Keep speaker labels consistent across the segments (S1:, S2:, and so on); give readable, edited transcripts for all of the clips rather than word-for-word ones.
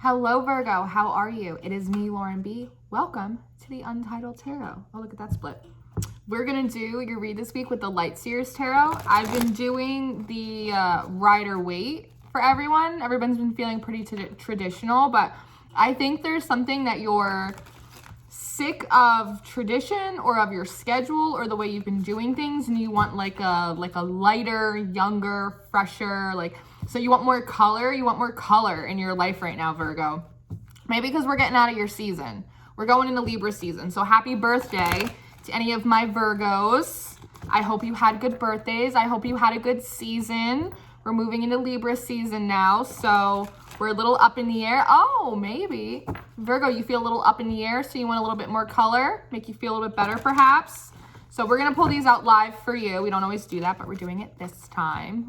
S1: Hello, Virgo. How are you? It is me, Lauren B. Welcome to the Untitled Tarot. Oh, look at that split. We're going to do your read this week with the Light Seers Tarot. I've been doing the Rider-Waite for everyone. Everyone's been feeling pretty traditional, but I think there's something that you're sick of tradition or of your schedule or the way you've been doing things, and you want like a lighter, younger, fresher, so you want more color. You want more color in your life right now, Virgo. Maybe because we're getting out of your season. We're going into Libra season. So happy birthday to any of my Virgos. I hope you had good birthdays. I hope you had a good season. We're moving into Libra season now, so we're a little up in the air. Oh, maybe. Virgo, you feel a little up in the air, so you want a little bit more color, make you feel a little bit better perhaps. So we're going to pull these out live for you. We don't always do that, but we're doing it this time.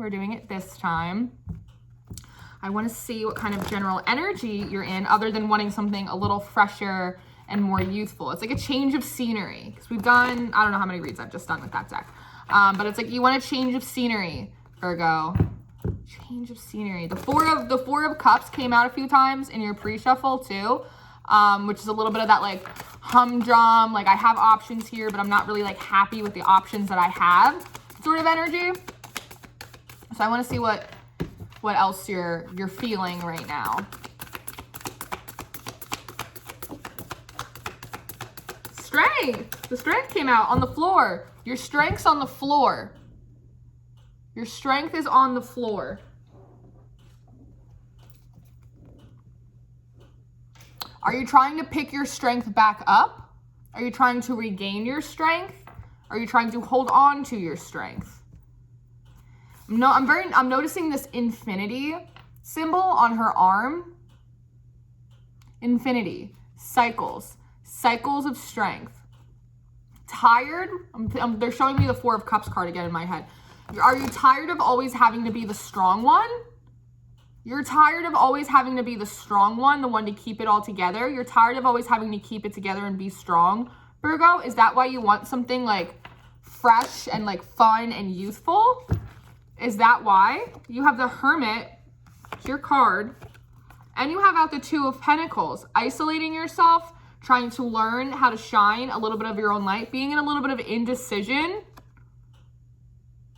S1: I want to see what kind of general energy you're in other than wanting something a little fresher and more youthful. It's like a change of scenery. Because we've done, I don't know how many reads I've just done with that deck. But it's like you want a change of scenery, Virgo. Change of scenery. The four of Cups came out a few times in your pre-shuffle too, which is a little bit of that like humdrum, like I have options here, but I'm not really like happy with the options that I have sort of energy. So I want to see what else you're feeling right now. Strength. The strength came out on the floor. Your strength's on the floor. Your strength is on the floor. Are you trying to pick your strength back up? Are you trying to regain your strength? Are you trying to hold on to your strength? No, I'm noticing this infinity symbol on her arm. Infinity, cycles of strength. Tired? They're showing me the Four of Cups card again in my head. Are you tired of always having to be the strong one? You're tired of always having to be the strong one, the one to keep it all together. You're tired of always having to keep it together and be strong, Virgo. Is that why you want something like fresh and like fun and youthful? Is that why? You have the Hermit, it's your card, and you have out the Two of Pentacles, isolating yourself, trying to learn how to shine a little bit of your own light, being in a little bit of indecision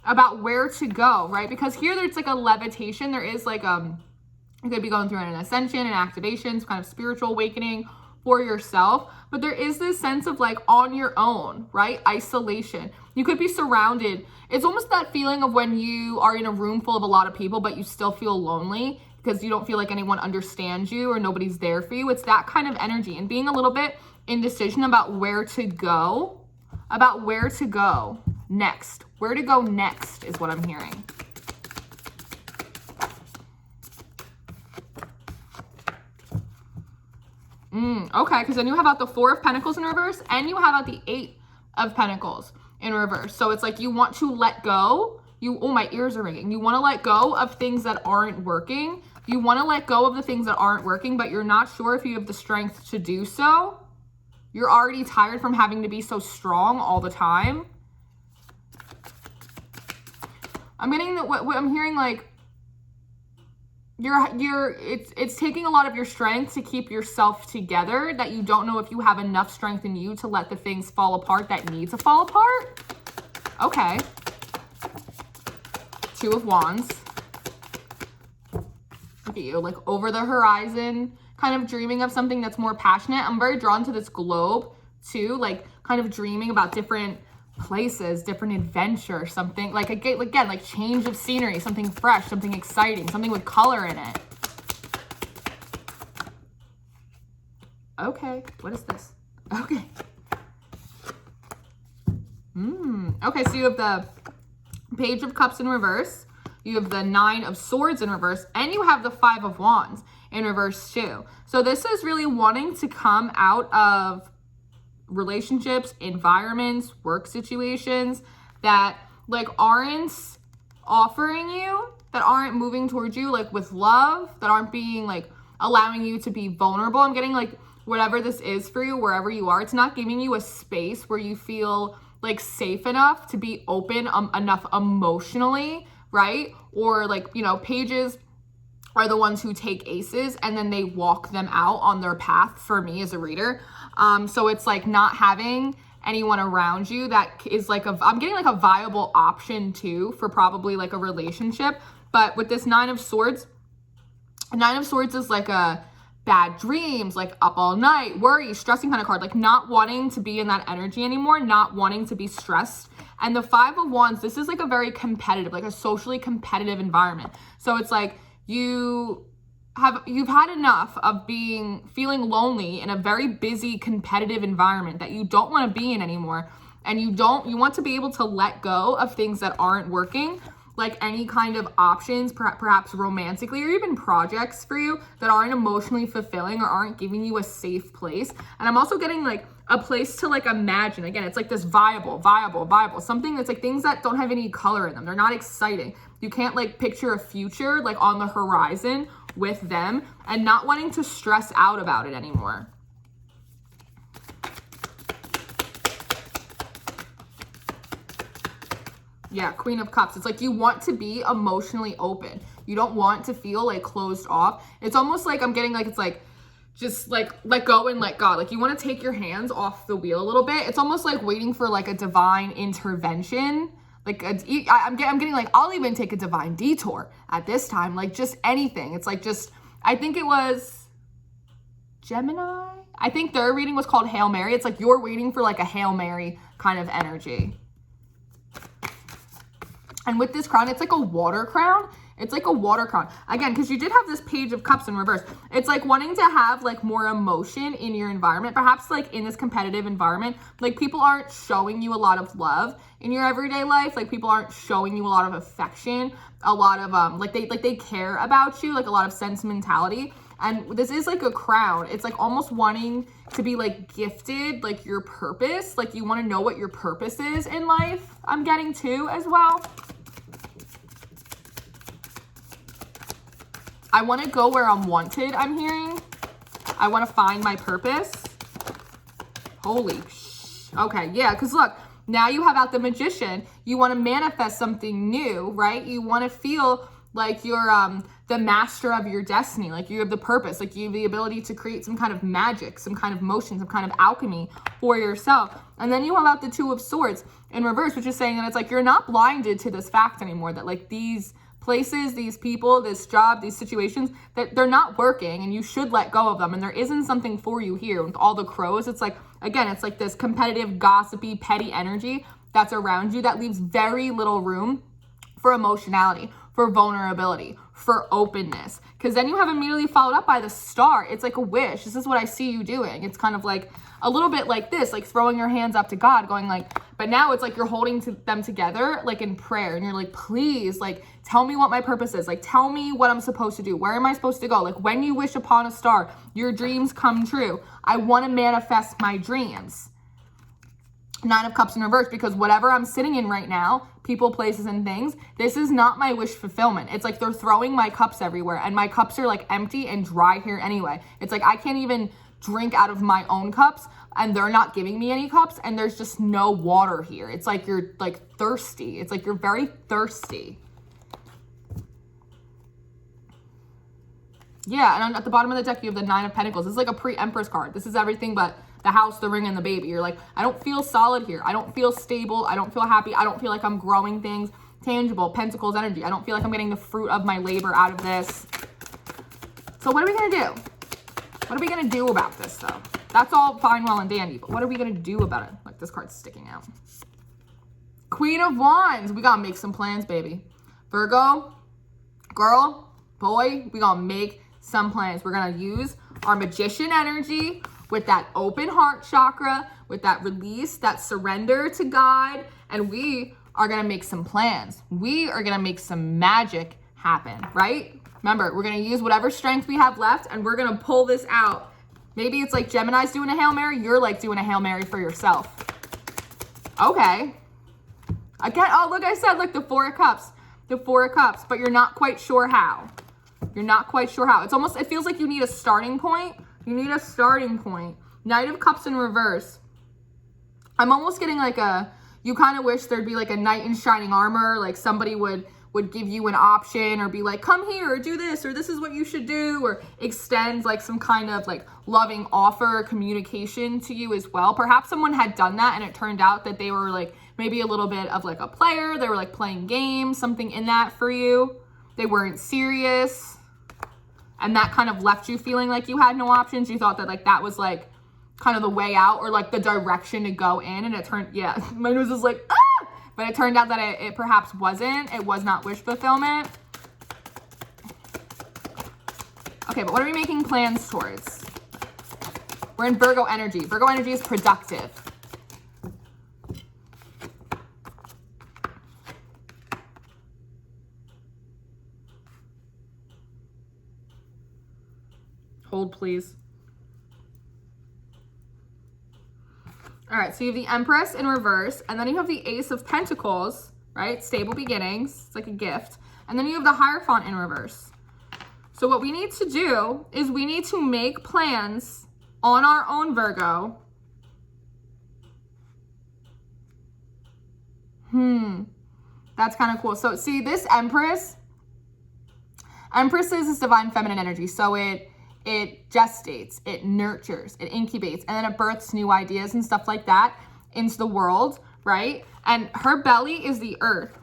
S1: about where to go, right? Because here there's like a levitation. There is like, you could be going through an ascension, an activation, some kind of spiritual awakening for yourself. But there is this sense of like on your own, right? Isolation. You could be surrounded. It's almost that feeling of when you are in a room full of a lot of people, but you still feel lonely because you don't feel like anyone understands you or nobody's there for you. It's that kind of energy, and being a little bit indecision about where to go, next. Where to go next is what I'm hearing. Okay, because then you have out the Four of Pentacles in reverse, and you have out the Eight of Pentacles in reverse. So it's like you want to let go. Oh, my ears are ringing. You want to let go of things that aren't working. You want to let go of the things that aren't working, but you're not sure if you have the strength to do so. You're already tired from having to be so strong all the time. I'm getting that what I'm hearing, like it's taking a lot of your strength to keep yourself together, that you don't know if you have enough strength in you to let the things fall apart that need to fall apart. Okay. Two of Wands. Look at you, like over the horizon, kind of dreaming of something that's more passionate. I'm very drawn to this globe too, like kind of dreaming about different places, different adventure, something like again, like change of scenery, something fresh, something exciting, something with color in it. Okay, what is this? Okay. Okay, so you have the Page of Cups in reverse, you have the Nine of Swords in reverse, and you have the Five of Wands in reverse too. So this is really wanting to come out of relationships, environments, work situations that like aren't offering you, that aren't moving towards you like with love, that aren't being like allowing you to be vulnerable. I'm getting like whatever this is for you, wherever you are, it's not giving you a space where you feel like safe enough to be open enough emotionally, right? Or like, you know, pages are the ones who take aces and then they walk them out on their path for me as a reader. So it's like not having anyone around you that is like I'm getting like a viable option too for probably like a relationship. But with this Nine of Swords is like a bad dreams, like up all night, worry, stressing kind of card, like not wanting to be in that energy anymore, not wanting to be stressed. And the Five of Wands, this is like a very competitive, like a socially competitive environment. So it's like you've had enough of feeling lonely in a very busy, competitive environment that you don't want to be in anymore. And you want to be able to let go of things that aren't working, like any kind of options, perhaps romantically, or even projects for you that aren't emotionally fulfilling or aren't giving you a safe place. And I'm also getting like a place to like imagine. Again, it's like this viable, something that's like things that don't have any color in them. They're not exciting. You can't like picture a future like on the horizon with them, and not wanting to stress out about it anymore. Yeah, Queen of Cups. It's like you want to be emotionally open. You don't want to feel like closed off. It's almost like I'm getting like, it's like, just like let go and let God. Like you want to take your hands off the wheel a little bit. It's almost like waiting for like a divine intervention. Like I'm getting like, I'll even take a divine detour at this time. Like just anything. It's like just, I think it was Gemini. I think their reading was called Hail Mary. It's like you're waiting for like a Hail Mary kind of energy. And with this crown, it's like a water crown. It's like a water crown. Again, because you did have this Page of Cups in reverse. It's like wanting to have like more emotion in your environment. Perhaps like in this competitive environment, like people aren't showing you a lot of love in your everyday life. Like people aren't showing you a lot of affection, a lot of like they care about you, like a lot of sentimentality. And this is like a crown. It's like almost wanting to be like gifted, like your purpose. Like you want to know what your purpose is in life. I'm getting too as well. I want to go where I'm wanted, I'm hearing. I want to find my purpose. Holy okay, yeah, because look, now you have out the Magician. You want to manifest something new, right? You want to feel like you're the master of your destiny, like you have the purpose, like you have the ability to create some kind of magic, some kind of motion, some kind of alchemy for yourself. And then you have out the Two of Swords in reverse, which is saying that it's like you're not blinded to this fact anymore, that like these places, these people, this job, these situations, that they're not working and you should let go of them. And there isn't something for you here with all the crows. It's like, again, it's like this competitive, gossipy, petty energy that's around you that leaves very little room for emotionality, for vulnerability, for openness. Because then you have immediately followed up by the Star. It's like a wish. This is what I see you doing. It's kind of like a little bit like this, like throwing your hands up to God, going like, but now it's like you're holding them together like in prayer. And you're like, please, like, tell me what my purpose is. Like, tell me what I'm supposed to do. Where am I supposed to go? Like when you wish upon a star, your dreams come true. I want to manifest my dreams. Nine of Cups in reverse, because whatever I'm sitting in right now, people, places, and things, this is not my wish fulfillment. It's like they're throwing my cups everywhere and my cups are like empty and dry here anyway. It's like I can't even drink out of my own cups and they're not giving me any cups and there's just no water here. It's like you're like thirsty. It's like you're very thirsty. Yeah, and at the bottom of the deck, you have the Nine of Pentacles. This is like a pre-Empress card. This is everything but the house, the ring, and the baby. You're like, I don't feel solid here. I don't feel stable. I don't feel happy. I don't feel like I'm growing things. Tangible, Pentacles energy. I don't feel like I'm getting the fruit of my labor out of this. So what are we going to do? What are we going to do about this, though? That's all fine, well, and dandy. But what are we going to do about it? Like, this card's sticking out. Queen of Wands. We got to make some plans, baby. Virgo, girl, boy, we got to make some plans. We're going to use our Magician energy with that open heart chakra, with that release, that surrender to God, and we are going to make some plans. We are going to make some magic happen, right? Remember, we're going to use whatever strength we have left, and we're going to pull this out. Maybe it's like Gemini's doing a Hail Mary. You're like doing a Hail Mary for yourself. Okay. Again, oh, look, I said like the Four of Cups. The Four of Cups, but you're not quite sure how. You're not quite sure how. It's almost, it feels like you need a starting point. You need a starting point. Knight of Cups in reverse. I'm almost getting like a, you kind of wish there'd be like a knight in shining armor, like somebody would would give you an option or be like, come here or do this, or this is what you should do, or extend like some kind of like loving offer or communication to you as well. Perhaps someone had done that and it turned out that they were like maybe a little bit of like a player. They were like playing games, something in that for you. They weren't serious. And that kind of left you feeling like you had no options. You thought that like that was like kind of the way out or like the direction to go in. And it turned, yeah, my nose was like, ah! But it turned out that it perhaps wasn't. It was not wish fulfillment. Okay, but what are we making plans towards? We're in Virgo energy. Virgo energy is productive. Hold, please. All right, so you have the Empress in reverse, and then you have the Ace of Pentacles, right? Stable beginnings. It's like a gift. And then you have the Hierophant in reverse. So what we need to do is we need to make plans on our own, Virgo. That's kind of cool. So see, this Empress is this divine feminine energy. So it gestates, it nurtures, it incubates, and then it births new ideas and stuff like that into the world, right? And her belly is the earth.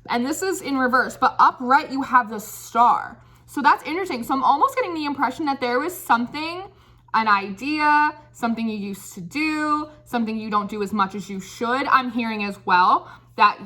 S1: And this is in reverse, but upright you have the star. So that's interesting. So I'm almost getting the impression that there was something, an idea, something you used to do, something you don't do as much as you should. I'm hearing as well that,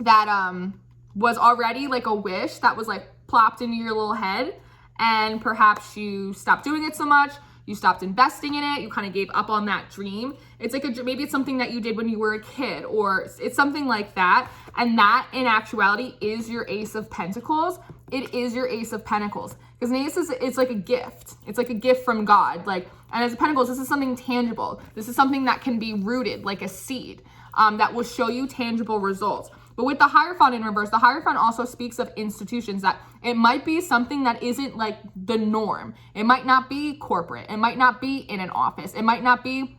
S1: that was already like a wish that was like plopped into your little head. And perhaps you stopped doing it so much, you stopped investing in it, you kind of gave up on that dream. It's like maybe it's something that you did when you were a kid, or it's something like that. And that in actuality is your Ace of Pentacles. It is your Ace of Pentacles. Because an ace it's like a gift. It's like a gift from God. Like, and as a Pentacles, this is something tangible. This is something that can be rooted like a seed that will show you tangible results. But with the Hierophant in reverse, the Hierophant also speaks of institutions, that it might be something that isn't like the norm. It might not be corporate. It might not be in an office. It might not be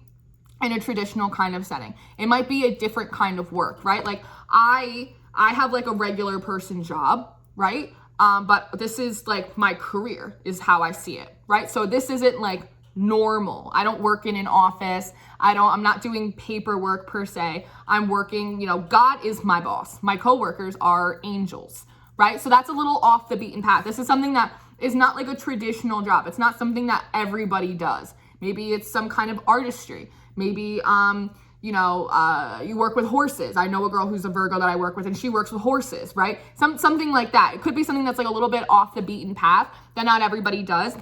S1: in a traditional kind of setting. It might be a different kind of work, right? Like I have like a regular person job, right? But this is like my career is how I see it, right? So this isn't like normal. I don't work in an office. I'm not doing paperwork per se. I'm working, God is my boss. My coworkers are angels, right? So that's a little off the beaten path. This is something that is not like a traditional job. It's not something that everybody does. Maybe it's some kind of artistry. Maybe, you work with horses. I know a girl who's a Virgo that I work with, and she works with horses, right? Something like that. It could be something that's like a little bit off the beaten path that not everybody does.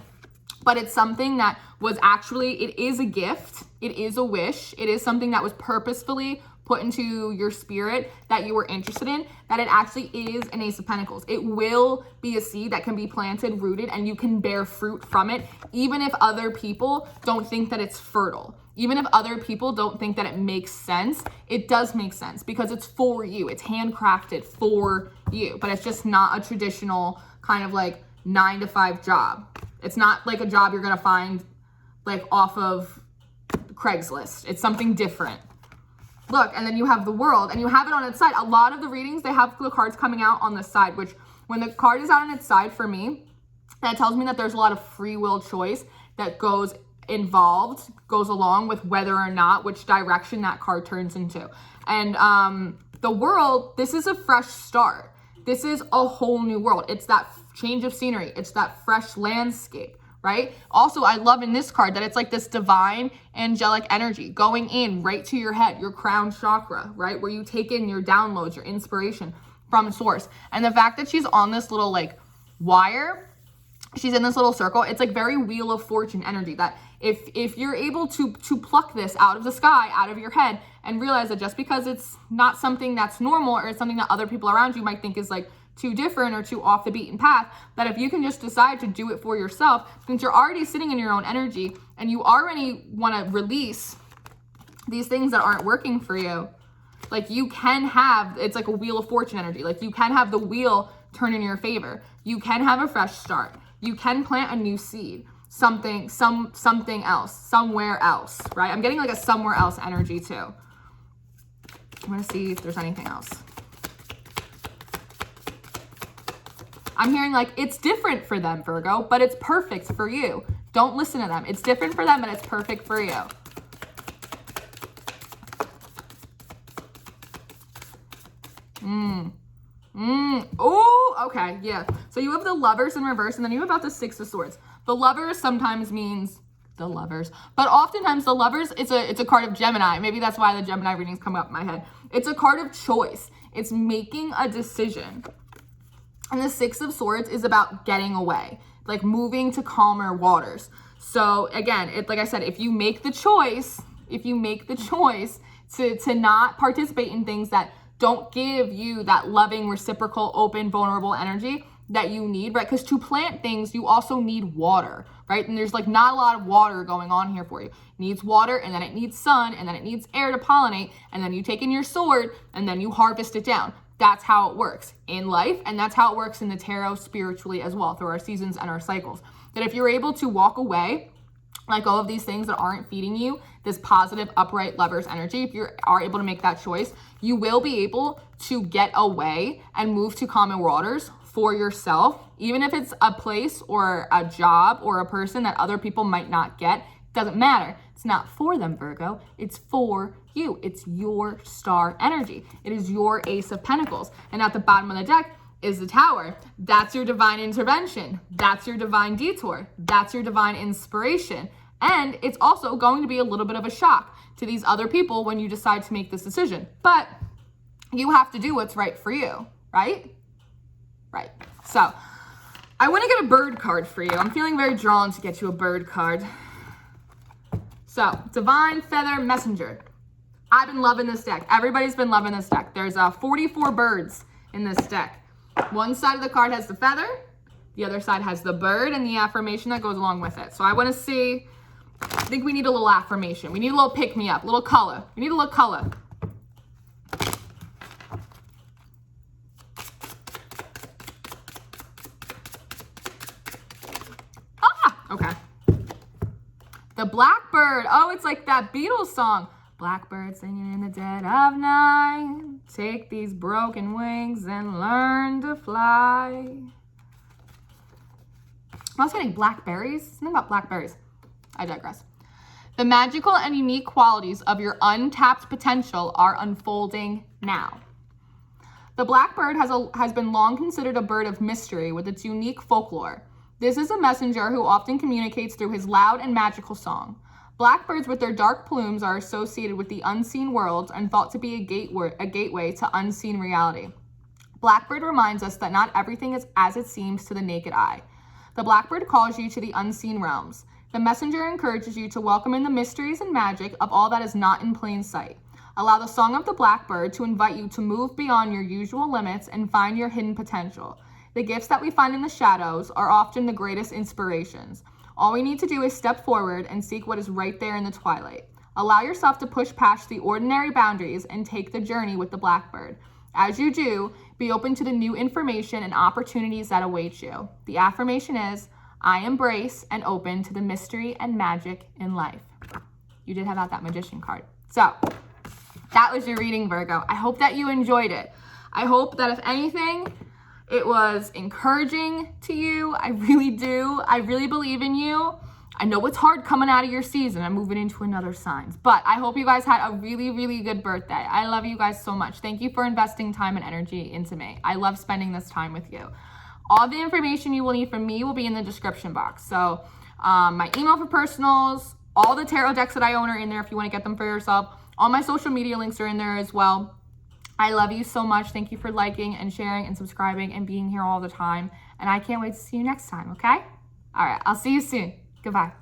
S1: But it's something that was actually, it is a gift. It is a wish. It is something that was purposefully put into your spirit that you were interested in, that it actually is an Ace of Pentacles. It will be a seed that can be planted, rooted, and you can bear fruit from it, even if other people don't think that it's fertile. Even if other people don't think that it makes sense, it does make sense because it's for you. It's handcrafted for you, but it's just not a traditional kind of like 9-to-5 job. It's not like a job you're going to find like off of Craigslist. It's something different. Look, and then you have the World, and you have it on its side. A lot of the readings, they have the cards coming out on the side, which when the card is out on its side for me, that tells me that there's a lot of free will choice that goes along with whether or not, which direction that card turns into. And the World, this is a fresh start. This is a whole new world. It's that change of scenery. It's that fresh landscape, right? Also, I love in this card that it's like this divine angelic energy going in right to your head, your crown chakra, right? Where you take in your downloads, your inspiration from source. And the fact that she's on this little like wire, she's in this little circle, it's like very Wheel of Fortune energy, that if you're able to pluck this out of the sky, out of your head, and realize that just because it's not something that's normal, or it's something that other people around you might think is like too different or too off the beaten path, that if you can just decide to do it for yourself, since you're already sitting in your own energy and you already want to release these things that aren't working for you, like you can have, it's like a Wheel of Fortune energy. Like you can have the wheel turn in your favor. You can have a fresh start. You can plant a new seed, something else, somewhere else, right? I'm getting like a somewhere else energy too. I'm going to see if there's anything else. I'm hearing like, it's different for them, Virgo, but it's perfect for you. Don't listen to them. It's different for them, but it's perfect for you. Oh, okay, yeah. So you have the Lovers in reverse, and then you have about the Six of Swords. The Lovers sometimes means the Lovers, but oftentimes the Lovers, it's a card of Gemini. Maybe that's why the Gemini readings come up in my head. It's a card of choice. It's making a decision. And the Six of Swords is about getting away, like moving to calmer waters. So again, like I said, if you make the choice to not participate in things that don't give you that loving, reciprocal, open, vulnerable energy that you need, right? Because to plant things, you also need water, right? And there's like not a lot of water going on here for you. It needs water, and then it needs sun, and then it needs air to pollinate, and then you take in your sword, and then you harvest it down. That's how it works in life, and that's how it works in the tarot spiritually as well, through our seasons and our cycles. That if you're able to walk away, like all of these things that aren't feeding you this positive, upright Lovers energy, if you are able to make that choice, you will be able to get away and move to calmer waters for yourself, even if it's a place or a job or a person that other people might not get. Doesn't matter. It's not for them, Virgo. It's for you. It's your star energy. It is your Ace of Pentacles. And at the bottom of the deck is the Tower. That's your divine intervention. That's your divine detour. That's your divine inspiration. And it's also going to be a little bit of a shock to these other people when you decide to make this decision. But you have to do what's right for you, right? Right. So I want to get a bird card for you. I'm feeling very drawn to get you a bird card. So Divine Feather Messenger. I've been loving this deck. Everybody's been loving this deck. There's 44 birds in this deck. One side of the card has the feather. The other side has the bird and the affirmation that goes along with it. So I want to see, I think we need a little affirmation. We need a little pick-me-up, a little color. We need a little color. Okay. The Blackbird. Oh, it's like that Beatles song. Blackbird singing in the dead of night. Take these broken wings and learn to fly. I was getting blackberries. Something about blackberries. I digress. The magical and unique qualities of your untapped potential are unfolding now. The Blackbird has been long considered a bird of mystery with its unique folklore. This is a messenger who often communicates through his loud and magical song. Blackbirds with their dark plumes are associated with the unseen world and thought to be a gateway to unseen reality. Blackbird reminds us that not everything is as it seems to the naked eye. The Blackbird calls you to the unseen realms. The messenger encourages you to welcome in the mysteries and magic of all that is not in plain sight. Allow the song of the Blackbird to invite you to move beyond your usual limits and find your hidden potential. The gifts that we find in the shadows are often the greatest inspirations. All we need to do is step forward and seek what is right there in the twilight. Allow yourself to push past the ordinary boundaries and take the journey with the Blackbird. As you do, be open to the new information and opportunities that await you. The affirmation is, I embrace and open to the mystery and magic in life. You did have out that Magician card. So that was your reading, Virgo. I hope that you enjoyed it. I hope that if anything, it was encouraging to you. I really do. I really believe in you. I know it's hard coming out of your season and moving into another sign, but I hope you guys had a really, really good birthday. I love you guys so much. Thank you for investing time and energy into me. I love spending this time with you. All the information you will need from me will be in the description box. So my email for personals, all the tarot decks that I own are in there if you want to get them for yourself. All my social media links are in there as well. I love you so much. Thank you for liking and sharing and subscribing and being here all the time. And I can't wait to see you next time, okay? All right, I'll see you soon. Goodbye.